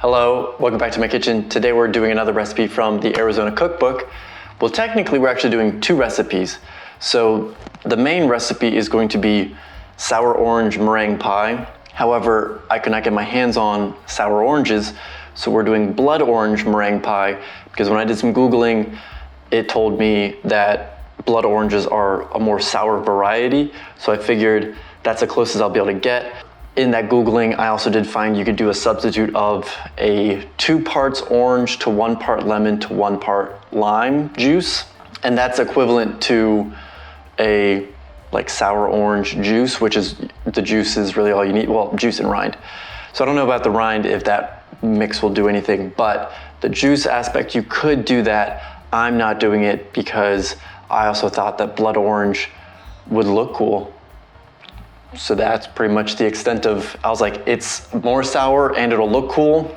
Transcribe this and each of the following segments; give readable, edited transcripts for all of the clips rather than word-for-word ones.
Hello, welcome back to my kitchen. Today we're doing another recipe from the Arizona cookbook. Well, technically we're actually doing two recipes. So the main recipe is going to be sour orange meringue pie. However, I could not get my hands on sour oranges, so we're doing blood orange meringue pie because when I did some Googling, it told me that blood oranges are a more sour variety. So I figured that's the closest I'll be able to get. In that Googling, I also did find you could do a substitute of a 2 parts orange to 1 part lemon to 1 part lime juice. And that's equivalent to a like sour orange juice, which is, the juice is really all you need. Well, juice and rind. So I don't know about the rind if that mix will do anything, but the juice aspect, you could do that. I'm not doing it because I also thought that blood orange would look cool. So that's pretty much the extent of, I was like, it's more sour and it'll look cool,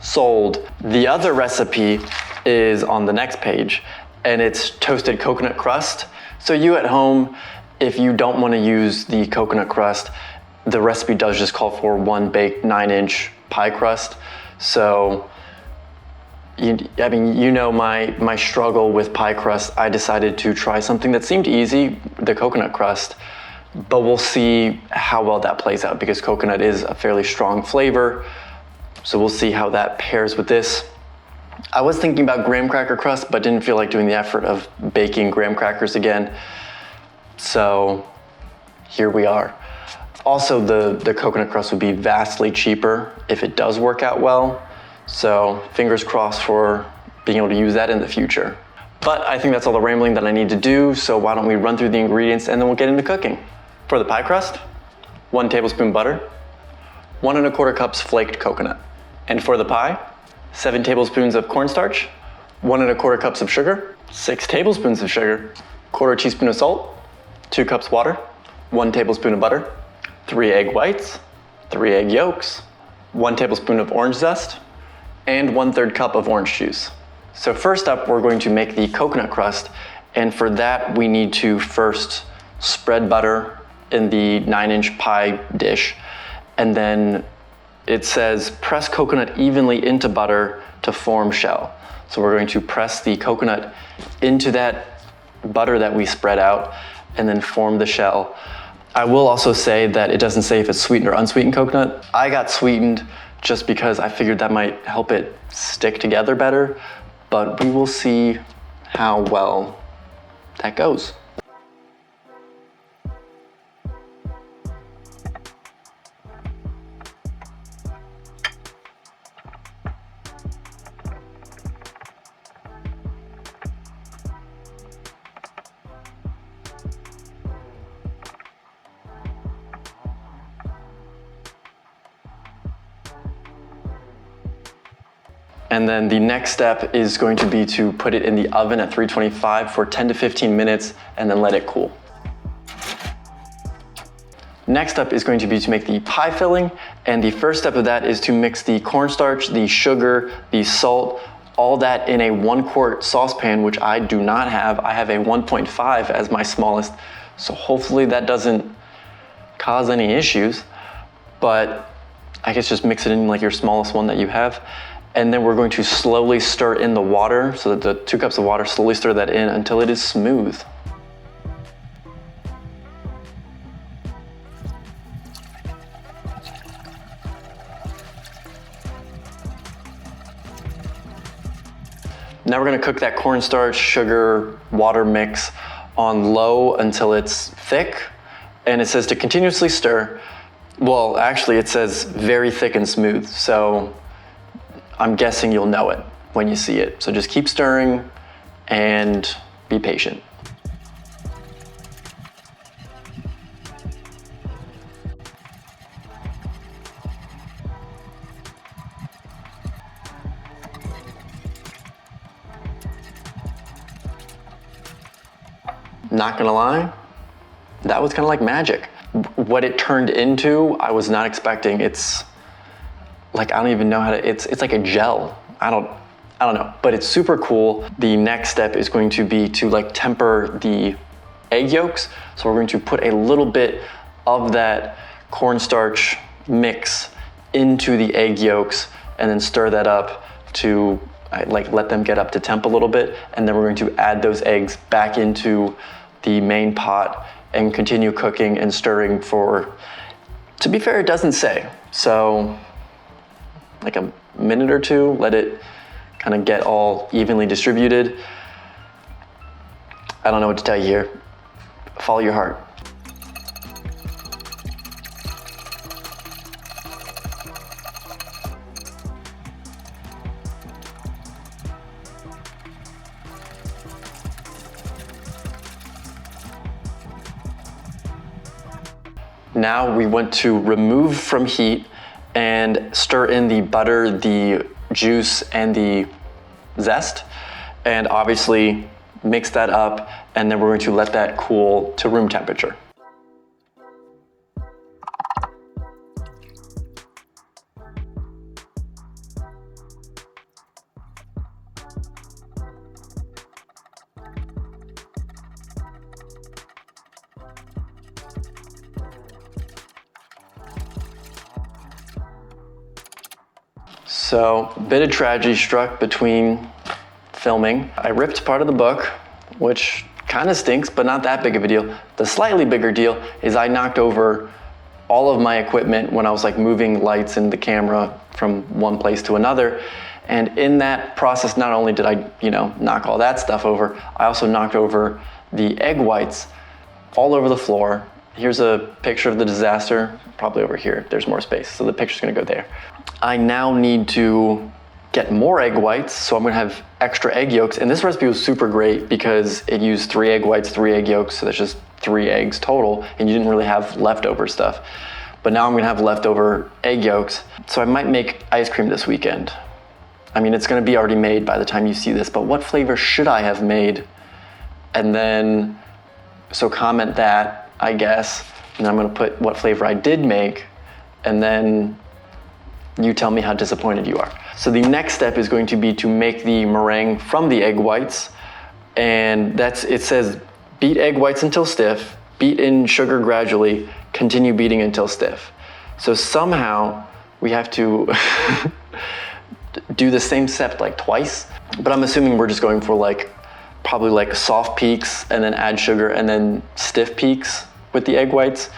sold. The other recipe is on the next page and it's toasted coconut crust. So you at home, if you don't want to use the coconut crust, the recipe does just call for 1 baked 9-inch pie crust. So, you know my struggle with pie crust. I decided to try something that seemed easy, the coconut crust. But we'll see how well that plays out because coconut is a fairly strong flavor. So we'll see how that pairs with this. I was thinking about graham cracker crust, but didn't feel like doing the effort of baking graham crackers again. So here we are. Also, the coconut crust would be vastly cheaper if it does work out well. So fingers crossed for being able to use that in the future. But I think that's all the rambling that I need to do. So why don't we run through the ingredients and then we'll get into cooking. For the pie crust, 1 tablespoon butter, 1 1/4 cups flaked coconut. And for the pie, 7 tablespoons of cornstarch, 1 1/4 cups of sugar, 6 tablespoons of sugar, 1/4 teaspoon of salt, 2 cups water, 1 tablespoon of butter, 3 egg whites, 3 egg yolks, 1 tablespoon of orange zest, and 1/3 cup of orange juice. So first up, we're going to make the coconut crust. And for that, we need to first spread butter in the 9-inch pie dish. And then it says press coconut evenly into butter to form shell. So we're going to press the coconut into that butter that we spread out and then form the shell. I will also say that it doesn't say if it's sweetened or unsweetened coconut. I got sweetened just because I figured that might help it stick together better, but we will see how well that goes. And then the next step is going to be to put it in the oven at 325 for 10 to 15 minutes and then let it cool. Next up is going to be to make the pie filling. And the first step of that is to mix the cornstarch, the sugar, the salt, all that in a 1-quart saucepan, which I do not have. I have a 1.5 as my smallest. So hopefully that doesn't cause any issues, but I guess just mix it in like your smallest one that you have. And then we're going to slowly stir in the water, so that the 2 cups of water, slowly stir that in until it is smooth. Now we're gonna cook that cornstarch, sugar, water mix on low until it's thick. And it says to continuously stir. Well, actually it says very thick and smooth. So I'm guessing you'll know it when you see it. So just keep stirring and be patient. Not gonna lie, that was kind of like magic. What it turned into, I was not expecting. It's like, I don't even know how to, it's like a gel. I don't know, but it's super cool. The next step is going to be to like temper the egg yolks. So we're going to put a little bit of that cornstarch mix into the egg yolks and then stir that up to like let them get up to temp a little bit, and then we're going to add those eggs back into the main pot and continue cooking and stirring for, to be fair, it doesn't say, so like a minute or two, let it kind of get all evenly distributed. I don't know what to tell you here. Follow your heart. Now we want to remove from heat and stir in the butter, the juice, and the zest, and obviously mix that up, and then we're going to let that cool to room temperature. So, a bit of tragedy struck between filming. I ripped part of the book, which kind of stinks, but not that big of a deal. The slightly bigger deal is I knocked over all of my equipment when I was like moving lights and the camera from one place to another. And in that process, not only did I, knock all that stuff over, I also knocked over the egg whites all over the floor. Here's a picture of the disaster, probably over here. There's more space, so the picture's gonna go there. I now need to get more egg whites, so I'm gonna have extra egg yolks. And this recipe was super great because it used 3 egg whites, 3 egg yolks, so that's just 3 eggs total, and you didn't really have leftover stuff. But now I'm gonna have leftover egg yolks, so I might make ice cream this weekend. I mean, it's gonna be already made by the time you see this, but what flavor should I have made? And then, so comment that, I guess, and I'm gonna put what flavor I did make, and then you tell me how disappointed you are. So the next step is going to be to make the meringue from the egg whites, and it says beat egg whites until stiff, beat in sugar gradually, continue beating until stiff. So somehow we have to do the same step like twice, but I'm assuming we're just going for probably like soft peaks and then add sugar and then stiff peaks with the egg whites.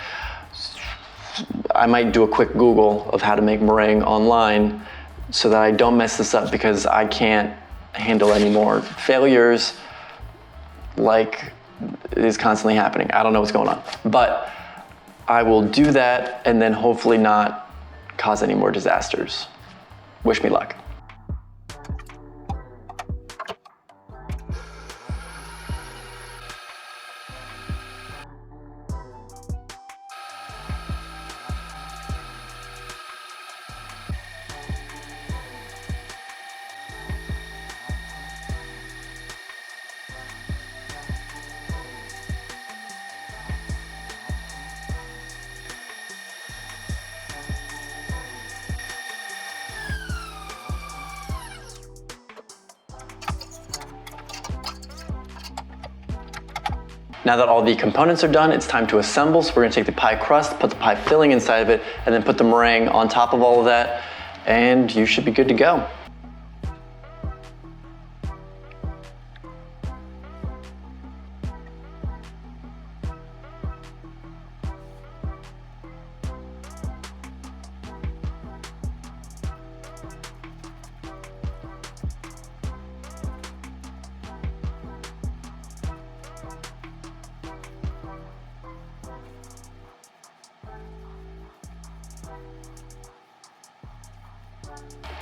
I might do a quick Google of how to make meringue online so that I don't mess this up, because I can't handle any more failures like is constantly happening. I don't know what's going on, but I will do that and then hopefully not cause any more disasters. Wish me luck. Now that all the components are done, it's time to assemble. So we're gonna take the pie crust, put the pie filling inside of it, and then put the meringue on top of all of that, and you should be good to go.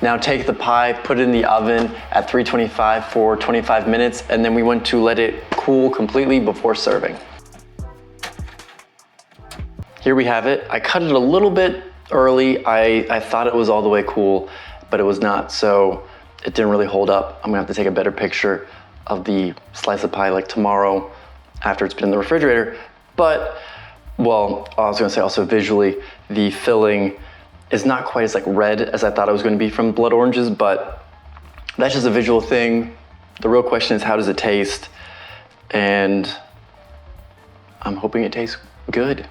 Now take the pie, put it in the oven at 325 for 25 minutes, and then we want to let it cool completely before serving. Here we have it. I cut it a little bit early. I thought it was all the way cool, but it was not, so it didn't really hold up. I'm gonna have to take a better picture of the slice of pie like tomorrow after it's been in the refrigerator. But, well, I was gonna say also visually, the filling is not quite as red as I thought it was going to be from blood oranges, but that's just a visual thing. The real question is, how does it taste? And I'm hoping it tastes good.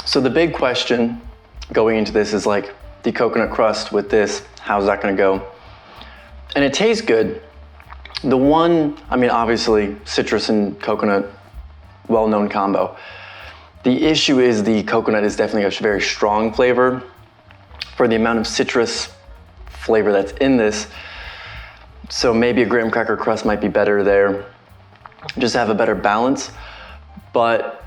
So the big question going into this is the coconut crust with this. How's that gonna go? And it tastes good. The one, I mean, obviously citrus and coconut, well-known combo. The issue is the coconut is definitely a very strong flavor. For the amount of citrus flavor that's in this, so maybe a graham cracker crust might be better there, just to have a better balance. But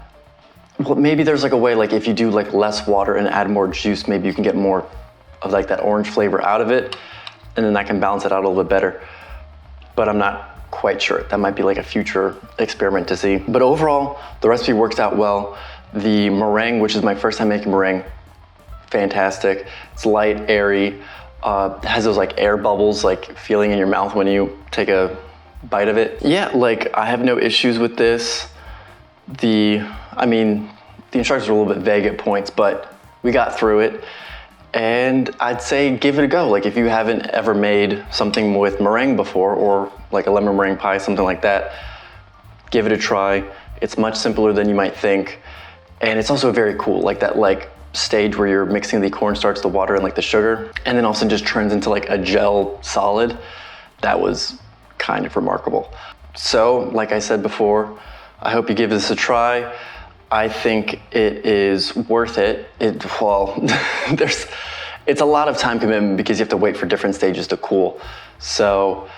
well, maybe there's like a way, like if you do like less water and add more juice, maybe you can get more of like that orange flavor out of it, and then that can balance it out a little bit better. But I'm not quite sure. That might be like a future experiment to see. But overall, the recipe works out well. The meringue, which is my first time making meringue, fantastic. It's light, airy, has those like air bubbles like feeling in your mouth when you take a bite of it. Yeah, like I have no issues with this. The instructions are a little bit vague at points, but we got through it. And I'd say give it a go. Like if you haven't ever made something with meringue before, or like a lemon meringue pie, something like that, give it a try. It's much simpler than you might think. And it's also very cool, like that like stage where you're mixing the cornstarch, the water, and like the sugar, and then all of a sudden just turns into like a gel solid. That was kind of remarkable. So, like I said before, I hope you give this a try. I think it is worth it. It's a lot of time commitment because you have to wait for different stages to cool. So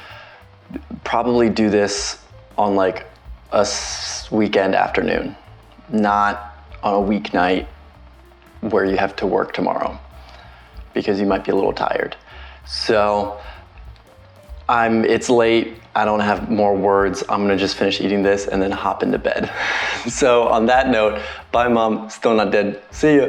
probably do this on like a weekend afternoon, not on a weeknight where you have to work tomorrow because you might be a little tired. So it's late. I don't have more words. I'm gonna just finish eating this and then hop into bed. So on that note, bye mom, still not dead. See ya.